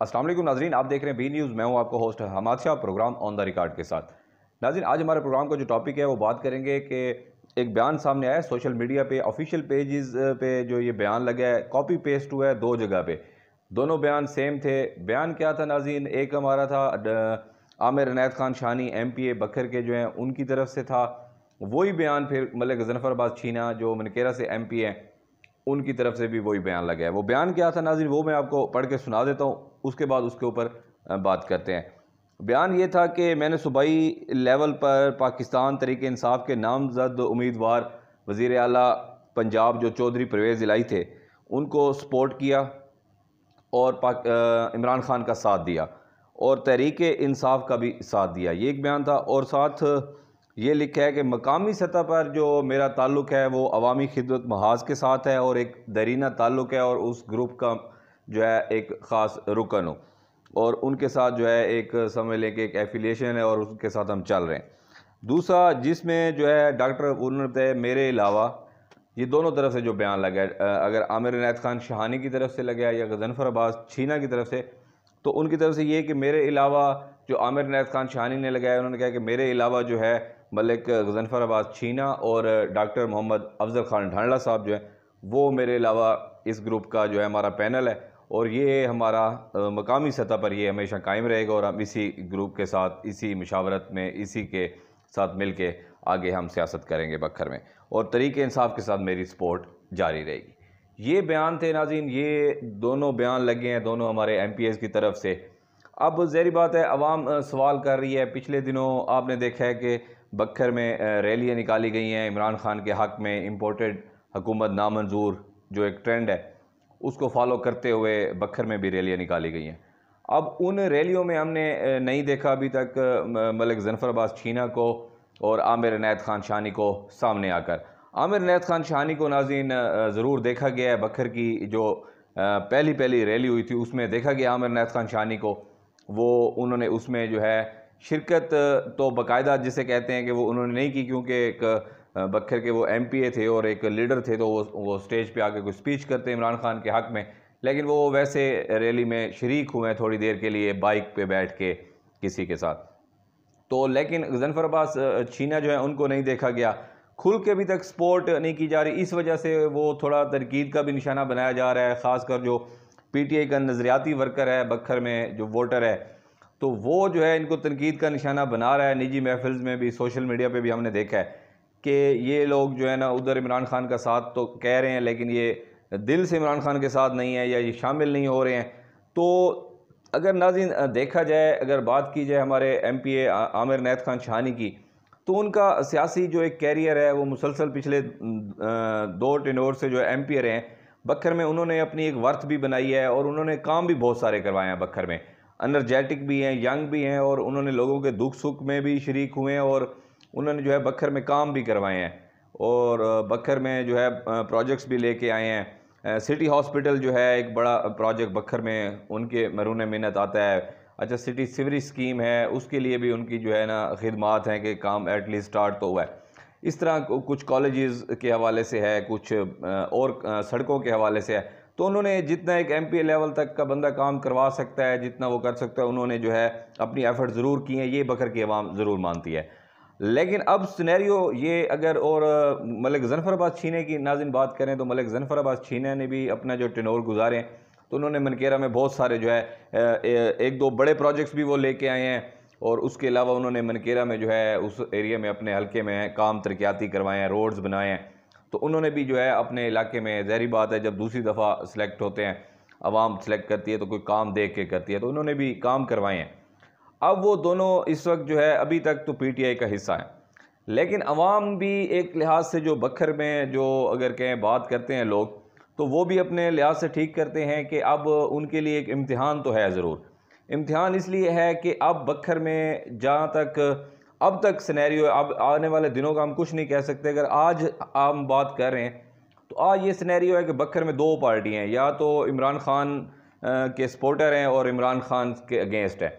अस्सलाम वालेकुम नाज़रीन, आप देख रहे हैं बी न्यूज़। मैं हूं आपका host Hamad Shah, programme on the record के साथ। नाज़रीन, आज हमारे प्रोग्राम का जो टॉपिक है वो बात करेंगे कि एक बयान सामने आया है सोशल मीडिया पे, ऑफिशियल पेजेस पे जो ये बयान लगा है, कॉपी पेस्ट हुआ है दो जगह पे। दोनों बयान सेम थे। बयान क्या था नाज़रीन? एक हमारा था आमिर इनायत खान शाहनी MPA बखर के जो हैं उनकी तरफ से था। वही बयान फिर मलिक गज़नफ़र अब्बास छीना जो मनकेरा से MP हैं उनकी तरफ से भी वही बयान लगा है। वो बयान क्या था नाज़रीन, वो मैं आपको पढ़ के सुना देता हूँ, उसके बाद उसके ऊपर बात करते हैं। बयान ये था कि मैंने सूबाई लेवल पर पाकिस्तान तहरीक इंसाफ के नामजद उम्मीदवार वज़ीर आला पंजाब जो चौधरी परवेज़ इलाही थे उनको सपोर्ट किया और इमरान खान का साथ दिया और तहरीक इंसाफ का भी साथ दिया। ये एक बयान था। और साथ ये लिखा है कि मकामी सतह पर जो मेरा ताल्लुक़ है वो अवामी खिदमत महाज के साथ है और एक दरीना ताल्लुक़ है और उस ग्रुप का जो है एक ख़ास रुकन हो और उनके साथ जो है एक समझ लें कि एक एफिलिएशन है और उसके साथ हम चल रहे हैं। दूसरा जिसमें जो है डॉक्टर उन्होंने मेरे अलावा, ये दोनों तरफ से जो बयान लगा है, अगर आमिर इनायत खान शाहानी की तरफ से लगा है या गज़नफ़र अब्बास छीना की तरफ से, तो उनकी तरफ से ये कि मेरे अलावा जो आमिर इनायत खान शाहानी ने लगाया, उन्होंने कहा कि मेरे अलावा जो है मलिक गज़नफ़र अब्बास छीना और डॉक्टर मोहम्मद अफजल खान ढांडला साहब जो है वो मेरे अलावा इस ग्रुप का जो है हमारा पैनल है और ये हमारा मकामी सतह पर ये हमेशा कायम रहेगा और हम इसी ग्रुप के साथ, इसी मशावरत में, इसी के साथ मिल के आगे हम सियासत करेंगे बखर में और तरीके इंसाफ के साथ मेरी सपोर्ट जारी रहेगी। ये बयान थे नाज़रीन, ये दोनों बयान लगे हैं दोनों हमारे MPs की तरफ से। अब ज़ाहिर बात है अवाम सवाल कर रही है। पिछले दिनों आपने देखा है कि बखर में रैलियाँ निकाली गई हैं इमरान खान के हक़ में। इम्पोर्टेड हुकूमत नामंजूर जो एक ट्रेंड है उसको फॉलो करते हुए बखर में भी रैलियाँ निकाली गई हैं। अब उन रैलियों में हमने नहीं देखा अभी तक मलिक गज़नफ़र अब्बास छीना को और आमिर इनायत खान शाहनी को सामने आकर। आमिर इनायत खान शाहनी को नाज़रीन ज़रूर देखा गया है। बखर की जो पहली रैली हुई थी उसमें देखा गया आमिर इनायत खान शाहनी को, वो उन्होंने उसमें जो है शिरकत तो बाकायदा जिसे कहते हैं कि वो उन्होंने नहीं की, क्योंकि एक बखर के वो MPA थे और एक लीडर थे, तो वो स्टेज पे आके कोई स्पीच करते इमरान खान के हक़ में, लेकिन वो वैसे रैली में शरीक हुए हैं थोड़ी देर के लिए बाइक पे बैठ के किसी के साथ। तो लेकिन गज़नफ़र अब्बास छीना जो है उनको नहीं देखा गया, खुल के अभी तक सपोर्ट नहीं की जा रही। इस वजह से वो थोड़ा तनकीद का भी निशाना बनाया जा रहा है। ख़ासकर जो PTI का नज़रियाती वर्कर है बखर में, जो वोटर है, तो वो जो है इनको तनकीद का निशाना बना रहा है। निजी महफ़िल में भी, सोशल मीडिया पे भी हमने देखा है कि ये लोग जो है ना उधर इमरान खान का साथ तो कह रहे हैं लेकिन ये दिल से इमरान खान के साथ नहीं है या ये शामिल नहीं हो रहे हैं। तो अगर नाज़रीन देखा जाए, अगर बात की जाए हमारे MPA आमिर इनायत खान शाहनी की, तो उनका सियासी जो एक कैरियर है वो मुसलसल पिछले 2 टेन्योर से जो MP रहे हैं बखर में, उन्होंने अपनी एक वर्थ भी बनाई है और उन्होंने काम भी बहुत सारे करवाए हैं बखर में। एनर्जेटिक भी हैं, यंग भी हैं और उन्होंने लोगों के दुख सुख में भी शरीक हुए हैं और उन्होंने जो है बखर में काम भी करवाए हैं और बखर में जो है प्रोजेक्ट्स भी लेके आए हैं। सिटी हॉस्पिटल जो है एक बड़ा प्रोजेक्ट बखर में उनके मरून मिन्नत आता है। अच्छा, सिटी सीवरेज स्कीम है, उसके लिए भी उनकी जो है ना खिदमात हैं कि काम एटलीस्ट स्टार्ट तो हुआ है। इस तरह कुछ कॉलेजेस के हवाले से है, कुछ और सड़कों के हवाले से है। तो उन्होंने जितना एक MPA लेवल तक का बंदा काम करवा सकता है, जितना वो कर सकता है, उन्होंने जो है अपनी एफर्ट ज़रूर की हैं। ये बखर की आवाम ज़रूर मानती है। लेकिन अब सिनेरियो ये अगर और मलिक गज़नफ़र अब्बास छीने की नाज़रीन बात करें, तो मलिक गज़नफ़र अब्बास छीना ने भी अपना जो टेन्योर गुजारे हैं, तो उन्होंने मनकेरा में बहुत सारे जो है एक दो बड़े प्रोजेक्ट्स भी वो लेके आए हैं और उसके अलावा उन्होंने मनकेरा में जो है उस एरिया में अपने हल्के में काम तरक्याती करवाए हैं, रोड्स बनाए हैं। तो उन्होंने भी जो है अपने इलाके में, ज़ाहिर बात है जब दूसरी दफ़ा सेलेक्ट होते हैं, आवाम सेलेक्ट करती है तो कोई काम देख के करती है, तो उन्होंने भी काम करवाए हैं। अब वो दोनों इस वक्त जो है अभी तक तो PTI का हिस्सा है, लेकिन अवाम भी एक लिहाज से जो बखर में जो अगर कहें बात करते हैं लोग, तो वो भी अपने लिहाज से ठीक करते हैं कि अब उनके लिए एक इम्तिहान तो है ज़रूर। इम्तिहान इसलिए है कि अब बखर में जहाँ तक अब तक सिनेरियो, अब आने वाले दिनों का हम कुछ नहीं कह सकते। अगर आज हम बात कर रहे हैं तो आज ये सिनेरियो है कि बखर में 2 पार्टियाँ हैं, या तो इमरान खान के सपोर्टर हैं और इमरान खान के अगेंस्ट है।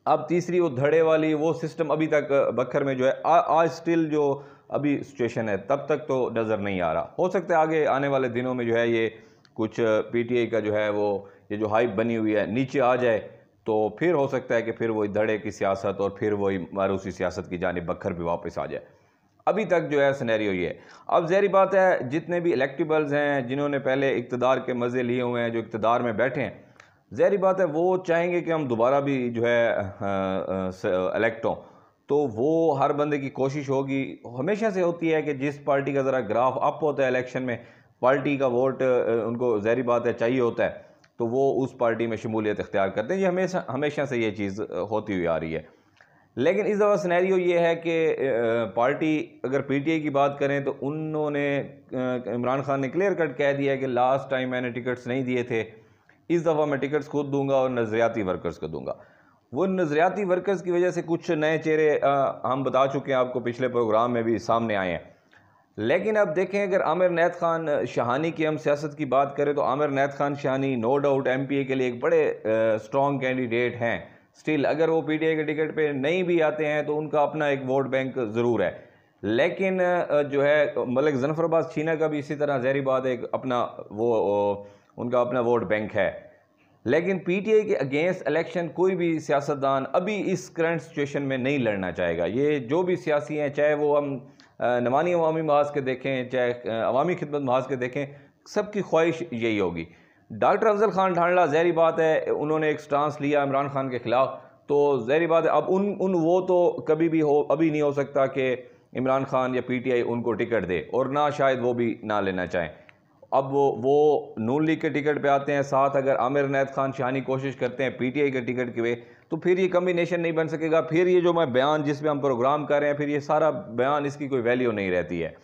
अब तीसरी वो धड़े वाली वो सिस्टम अभी तक बखर में जो है आज स्टिल जो अभी सिचुएशन है तब तक तो नज़र नहीं आ रहा। हो सकता है आगे आने वाले दिनों में जो है ये कुछ PTI का जो है वो ये जो हाइप बनी हुई है नीचे आ जाए तो फिर हो सकता है कि फिर वही धड़े की सियासत और फिर वही मारूसी सियासत की जानिब बखर भी वापस आ जाए। अभी तक जो है सिनेरियो ये है। अब ज़हरी बात है, जितने भी इलेक्टेबल्स हैं, जिन्होंने पहले इक़्तिदार के मज़े लिए हुए हैं, जो इक़्तिदार में बैठे हैं, ज़हरी बात है वो चाहेंगे कि हम दोबारा भी जो है इलेक्ट हों। तो वो हर बंदे की कोशिश होगी, हमेशा से होती है कि जिस पार्टी का ज़रा ग्राफ अप होता है इलेक्शन में, पार्टी का वोट उनको ज़हरी बात है चाहिए होता है, तो वो उस पार्टी में शमूलियत इख्तियार करते हैं। ये हमेशा हमेशा से ये चीज़ होती हुई आ रही है। लेकिन इस दफ़ा सिनेरियो ये है कि पार्टी अगर पीटीआई की बात करें तो उन्होंने इमरान खान ने क्लियर कट कह दिया है कि लास्ट टाइम मैंने टिकट्स नहीं दिए थे, इस दफ़ा मैं टिकट्स खुद दूंगा और नज़रियाती वर्कर्स को दूंगा। वो नज़रियाती वर्कर्स की वजह से कुछ नए चेहरे हम बता चुके हैं आपको, पिछले प्रोग्राम में भी सामने आए हैं। लेकिन अब देखें, अगर आमिर नैत खान शाहानी की हम सियासत की बात करें तो आमिर नैत Khan Shahani no doubt MPA के लिए एक बड़े स्ट्रॉन्ग कैंडिडेट हैं। स्टिल अगर वो पीटीआई के टिकट पे नहीं भी आते हैं तो उनका अपना एक वोट बैंक ज़रूर है। लेकिन जो है मलिक ज़फ़र अब्बास छीना का भी इसी तरह ज़हरी बात है, एक अपना वो उनका अपना वोट बैंक है। लेकिन पीटीआई के अगेंस्ट इलेक्शन कोई भी सियासतदान अभी इस करंट सिचुएशन में नहीं लड़ना चाहेगा। ये जो भी सियासी हैं, चाहे वो हम नवानी अवामी महाज के देखें, चाहे अवामी खिदमत महाज के देखें, सबकी ख्वाहिश यही होगी। डॉक्टर अफजल खान ढांडला ज़हरी बात है उन्होंने एक स्टांस लिया इमरान खान के ख़िलाफ़, तो ज़हरी बात है अब उन वो तो कभी भी अभी नहीं हो सकता कि इमरान खान या पीटीआई उनको टिकट दे, और ना शायद वो भी ना लेना चाहें। अब वो नून लीग के टिकट पे आते हैं, साथ अगर आमिर नैत खान शाहानी कोशिश करते हैं पीटीआई के टिकट के वे, तो फिर ये कम्बिनेशन नहीं बन सकेगा। फिर ये जो मैं बयान जिस पे हम प्रोग्राम कर रहे हैं, फिर ये सारा बयान इसकी कोई वैल्यू नहीं रहती है।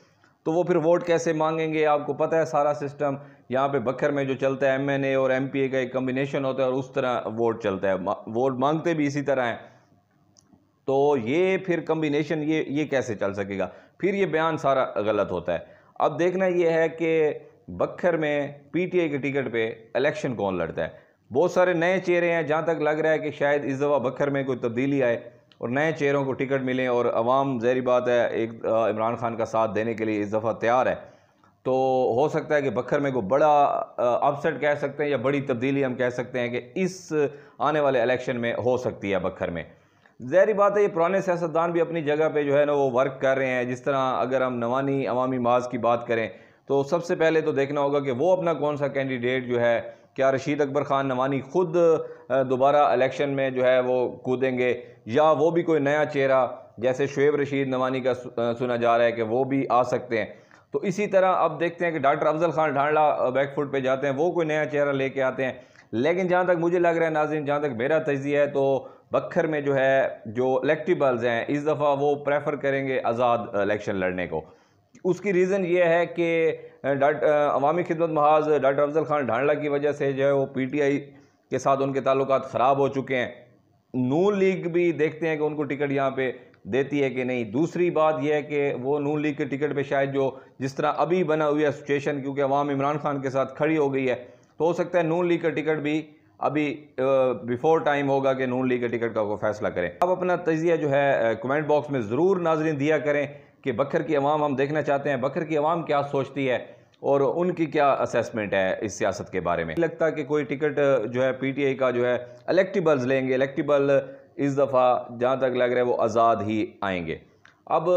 तो वो फिर वोट कैसे मांगेंगे, आपको पता है सारा सिस्टम यहाँ पे बखर में जो चलता है, एमएनए और एमपीए का एक कम्बिनेशन होता है और उस तरह वोट चलता है, वोट मांगते भी इसी तरह हैं। तो ये फिर कम्बिनेशन ये कैसे चल सकेगा, फिर ये बयान सारा गलत होता है। अब देखना ये है कि बखर में पीटीआई के टिकट पे इलेक्शन कौन लड़ता है। बहुत सारे नए चेहरे हैं, जहाँ तक लग रहा है कि शायद इस दफ़ा बखर में कोई तब्दीली आए और नए चेहरों को टिकट मिले, और अवाम ज़हरी बात है एक इमरान खान का साथ देने के लिए इस दफ़ा तैयार है। तो हो सकता है कि बखर में कोई बड़ा अपसेट कह सकते हैं या बड़ी तब्दीली हम कह सकते हैं कि इस आने वाले इलेक्शन में हो सकती है बखर में। ज़हरी बात है ये पुराने सियासतदान भी अपनी जगह पे जो है ना वो वर्क कर रहे हैं। जिस तरह अगर हम नवानी अवामी माज की बात करें तो सबसे पहले तो देखना होगा कि वो अपना कौन सा कैंडिडेट जो है, क्या रशीद अकबर ख़ान नवानी खुद दोबारा इलेक्शन में जो है वो कूदेंगे, या वो भी कोई नया चेहरा जैसे शुएब रशीद नवानी का सुना जा रहा है कि वो भी आ सकते हैं। तो इसी तरह अब देखते हैं कि डॉक्टर अफजल खान ढांडला बैकफुट पे जाते हैं, वो कोई नया चेहरा लेके आते हैं। लेकिन जहाँ तक मुझे लग रहा है नाज़रीन, जहाँ तक मेरा तज्ज़िया है, तो बखर में जो है जो इलेक्टेबल्स हैं इस दफ़ा वो प्रेफर करेंगे आज़ाद इलेक्शन लड़ने को। उसकी रीज़न ये है कि अवामी खिदमत महाज डॉक्टर अफजल खान ढांडला की वजह से जो है वो पीटीआई के साथ उनके ताल्लुकात ख़राब हो चुके हैं। नून लीग भी देखते हैं कि उनको टिकट यहाँ पे देती है कि नहीं। दूसरी बात यह है कि वो नून लीग के टिकट पे शायद जो जिस तरह अभी बना हुआ है सिचुएशन, क्योंकि अवाम इमरान खान के साथ खड़ी हो गई है, तो हो सकता है नून लीग का टिकट भी अभी बिफोर टाइम होगा कि नून लीग के टिकट का कोई फैसला करें। अब अपना तजिया जो है कमेंट बॉक्स में ज़रूर नाज़रीन दिया करें कि बखर की अवाम, हम देखना चाहते हैं बखर की अवाम क्या सोचती है और उनकी क्या असेसमेंट है इस सियासत के बारे में। लगता है कि कोई टिकट जो है पीटीआई का जो है इलेक्टेबल्स लेंगे, इलेक्टेबल इस दफ़ा जहाँ तक लग रहा है वो आज़ाद ही आएंगे। अब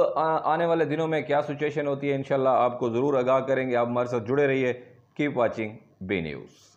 आने वाले दिनों में क्या सिचुएशन होती है इंशाल्लाह आपको ज़रूर आगाह करेंगे। आप हमारे साथ जुड़े रहिए। Keep watching B news.